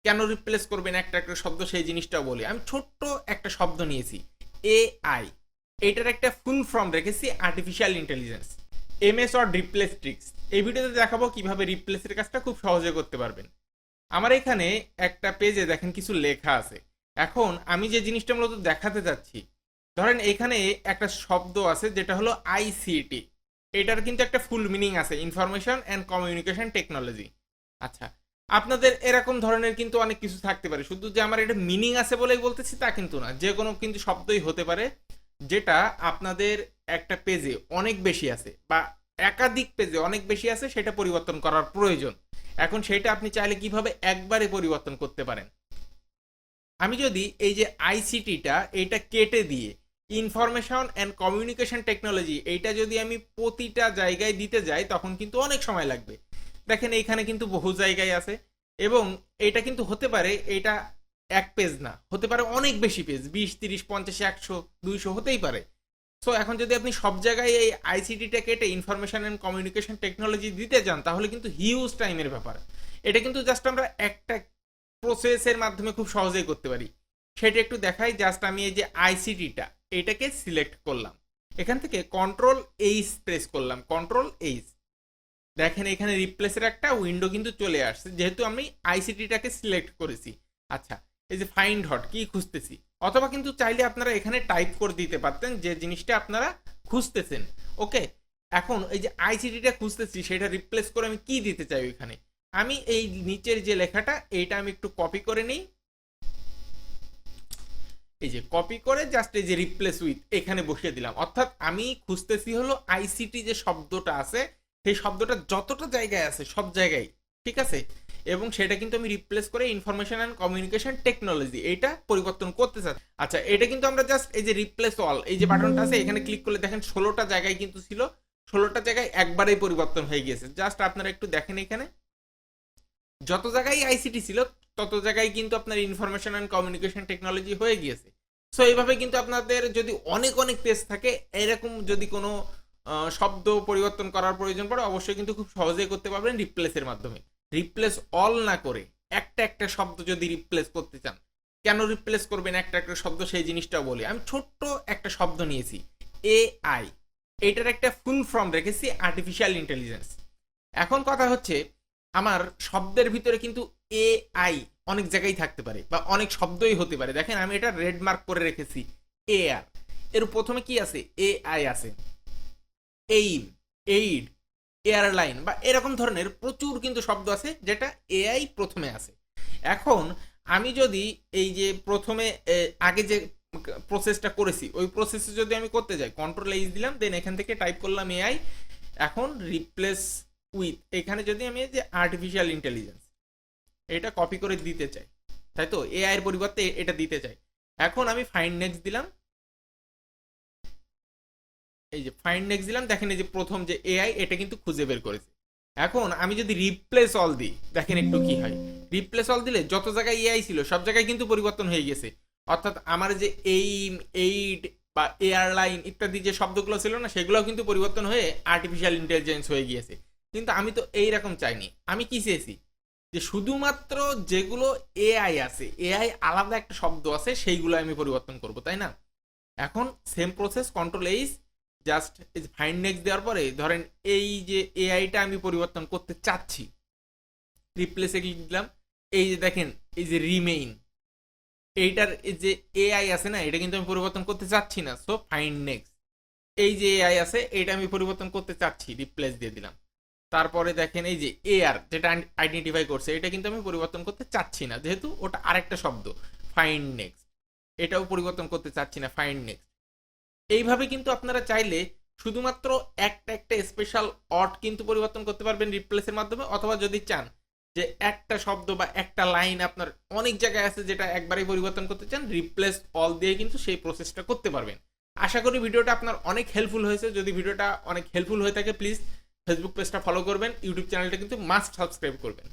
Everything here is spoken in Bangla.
কেন রিপ্লেস করবেন একটা একটা শব্দ সেই জিনিসটাও বলি। আমি ছোট্ট একটা শব্দ নিয়েছি, এআই। এইটার একটা ফুল ফর্ম রেখেছি artificial intelligence, MS or replace tricks. এই ভিডিওতে দেখাবো কিভাবে রিপ্লেসের কাজটা খুব সহজে করতে পারবেন। আমার এখানে একটা পেজে দেখেন কিছু লেখা আছে। এখন আমি যে জিনিসটা মূলত দেখাতে যাচ্ছি, ধরেন এখানে একটা শব্দ আছে যেটা হলো আইসিটি। এটার কিন্তু একটা ফুল মিনিং আছে, ইনফরমেশন অ্যান্ড কমিউনিকেশন টেকনোলজি। আচ্ছা, আপনাদের এরকম ধরনের কিন্তু অনেক কিছু থাকতে পারে, শুধু যে আমার এটা মিনিং আছে বলেই বলতেছি তা কিন্তু না, যে কোনো কিন্তু শব্দই হতে পারে যেটা আপনাদের একটা পেজে অনেক বেশি আছে বা একাধিক পেজে অনেক বেশি আছে, সেটা পরিবর্তন করার প্রয়োজন। এখন সেটা আপনি চাইলে কিভাবে একবারে পরিবর্তন করতে পারেন। আমি যদি এই যে আইসিটিটা এইটা কেটে দিয়ে ইনফরমেশন অ্যান্ড কমিউনিকেশন টেকনোলজি এইটা যদি আমি প্রতিটা জায়গায় দিতে যাই, তখন কিন্তু অনেক সময় লাগবে। দেখেন এইখানে কিন্তু বহু জায়গায় আছে, এবং এটা কিন্তু হতে পারে এটা এক পেজ না, হতে পারে অনেক বেশি পেজ, 20, 30, 50, 100, 200 হতেই পারে। সো এখন যদি আপনি সব জায়গায় এই আইসিটিটা কেটে ইনফরমেশন অ্যান্ড কমিউনিকেশন টেকনোলজি দিতে যান, তাহলে কিন্তু হিউজ টাইমের ব্যাপার। এটা কিন্তু জাস্ট আমরা একটা প্রসেসের মাধ্যমে খুব সহজেই করতে পারি। সেটা একটু দেখাই। জাস্ট আমি এই যে আইসিটিটা এটাকে সিলেক্ট করলাম, এখান থেকে কন্ট্রোল এইচ প্রেস করলাম, কন্ট্রোল এইচ। দেখেন এখানে রিপ্লেসের একটা উইন্ডো কিন্তু চলে আসছে, যেহেতু আমি আইসিটিটাকে সিলেক্ট করেছি। আচ্ছা, এই যে ফাইন্ড হট কি খুঁজতেছি, অথবা কিন্তু চাইলে আপনারা এখানে টাইপ করে দিতে পারতেন যে জিনিসটা আপনারা খুঁজতেছেন। ওকে, এখন এই যে আইসিটিটা খুঁজতেছি সেটা রিপ্লেস করে আমি কি দিতে চাই এখানে। আমি এই নিচের যে লেখাটা এইটা আমি একটু কপি করে নিই, এই যে কপি করে জাস্ট এই যে রিপ্লেস উইথ এখানে বসিয়ে দিলাম। অর্থাৎ আমি খুঁজতেছি হলো আইসিটি যে শব্দটা আছে, সেই শব্দটা যতটা জায়গায় আছে সব জায়গায়, ঠিক আছে। এবং সেটা কিন্তু আমি রিপ্লেস করে ইনফরমেশন অ্যান্ড কমিউনিকেশন টেকনোলজি এইটা পরিবর্তন করতে চাই। আচ্ছা, এটা কিন্তু আমরা জাস্ট এই যে রিপ্লেস অল এই যে বাটনটা আছে এখানে ক্লিক করলে দেখেন 16টা জায়গায় কিন্তু ছিল, 16টা জায়গায় একবারেই পরিবর্তন হয়ে গিয়েছে। জাস্ট আপনারা একটু দেখেন এখানে যত জায়গায় আইসিটি ছিল তত জায়গায় কিন্তু আপনার ইনফরমেশন অ্যান্ড কমিউনিকেশন টেকনোলজি হয়ে গিয়েছে। সো এইভাবে কিন্তু আপনাদের যদি অনেক অনেক পেজ থাকে, এরকম যদি কোনো শব্দ পরিবর্তন করার প্রয়োজন পড়ে, অবশ্যই কিন্তু খুব সহজেই করতে পারবেন রিপ্লেসের মাধ্যমে। রিপ্লেস অল না করে একটা একটা শব্দ যদি রিপ্লেস করতে চান, কেন রিপ্লেস করবেন একটা একটা শব্দ সেই জিনিসটাও বলি। আমি ছোট্ট একটা শব্দ নিয়েছি, এআই। এইটার একটা ফুল ফর্ম রেখেছি আর্টিফিশিয়াল ইন্টেলিজেন্স। এখন কথা হচ্ছে, আমার শব্দের ভিতরে কিন্তু এআই অনেক জায়গায় থাকতে পারে বা অনেক শব্দই হতে পারে। দেখেন আমি এটা রেড মার্ক করে রেখেছি এআর। এর প্রথমে কি আছে, এআই আছে, এইম, এইড, এয়ারলাইন বা এরকম ধরনের প্রচুর কিন্তু শব্দ আছে যেটা এআই প্রথমে আছে। এখন আমি যদি এই যে প্রথমে আগে যে প্রসেসটা করেছি ওই প্রসেসে যদি আমি করতে যাই, কন্ট্রোল এইচ দিলাম, দেন এখান থেকে টাইপ করলাম এআই। এখন রিপ্লেস উইথ এখানে যদি আমি যে আর্টিফিশিয়াল ইন্টেলিজেন্স এটা কপি করে দিতে চাই, তাই তো এআই এর পরিবর্তে এটা দিতে চাই। এখন আমি ফাইন্ড নেক্সট দিলাম, এই যে ফাইন্ড নেক্সট দিলাম, দেখেন এই যে প্রথম যে এআই এটা কিন্তু খুঁজে বের করেছে। এখন আমি যদি রিপ্লেস অল দিই, দেখেন একটু কি হয়। রিপ্লেস অল দিলে যত জায়গায় এআই ছিল সব জায়গায় কিন্তু পরিবর্তন হয়ে গেছে। অর্থাৎ আমার যে এইম, এইড বা এয়ারলাইন ইত্যাদি যে শব্দগুলো ছিল না, সেগুলো কিন্তু পরিবর্তন হয়ে আর্টিফিশিয়াল ইন্টেলিজেন্স হয়ে গিয়েছে। কিন্তু আমি তো এইরকম চাইনি, আমি কি চেয়েছি যে শুধুমাত্র যেগুলো এআই আছে, এআই আলাদা একটা শব্দ আছে, সেইগুলো আমি পরিবর্তন করব, তাই না। এখন same process, control H, just find next দেওয়ার পরে ধরেন এই যে এআইটা আমি পরিবর্তন করতে চাচ্ছি, রিপ্লেসে ক্লিক দিলাম, এই যে দেখেন এই যে রিমেইন, এইটার যে এআই আছে না এটা কিন্তু আমি পরিবর্তন করতে চাচ্ছি না। সো ফাইন্ড নেক্সট, এই যে এআই আছে এটা আমি পরিবর্তন করতে চাচ্ছি, রিপ্লেস দিয়ে দিলাম। তারপরে দেখেন এই যে এআর যেটা আইডেন্টিফাই করছে এটা কিন্তু আমি পরিবর্তন করতে চাচ্ছি না, যেহেতু ওটা আরেকটা শব্দ। ফাইন্ড নেক্সট, এটাও পরিবর্তন করতে চাচ্ছি না, ফাইন্ড নেক্সট। এইভাবে কিন্তু আপনারা চাইলে শুধুমাত্র একটা একটা স্পেশাল অট কিন্তু পরিবর্তন করতে পারবেন রিপ্লেসের মাধ্যমে, অথবা যদি চান যে একটা শব্দ বা একটা লাইন আপনার অনেক জায়গায় আছে যেটা একবারেই পরিবর্তন করতে চান, রিপ্লেস অল দিয়ে কিন্তু সেই প্রসেসটা করতে পারবেন। আশা করি ভিডিওটা আপনার অনেক হেল্পফুল হয়েছে। যদি ভিডিওটা অনেক হেল্পফুল হয়ে থাকে প্লিজ ফেসবুক পেজটা ফলো করবেন, ইউটিউব চ্যানেলটা কিন্তু মাস্ট সাবস্ক্রাইব করবেন।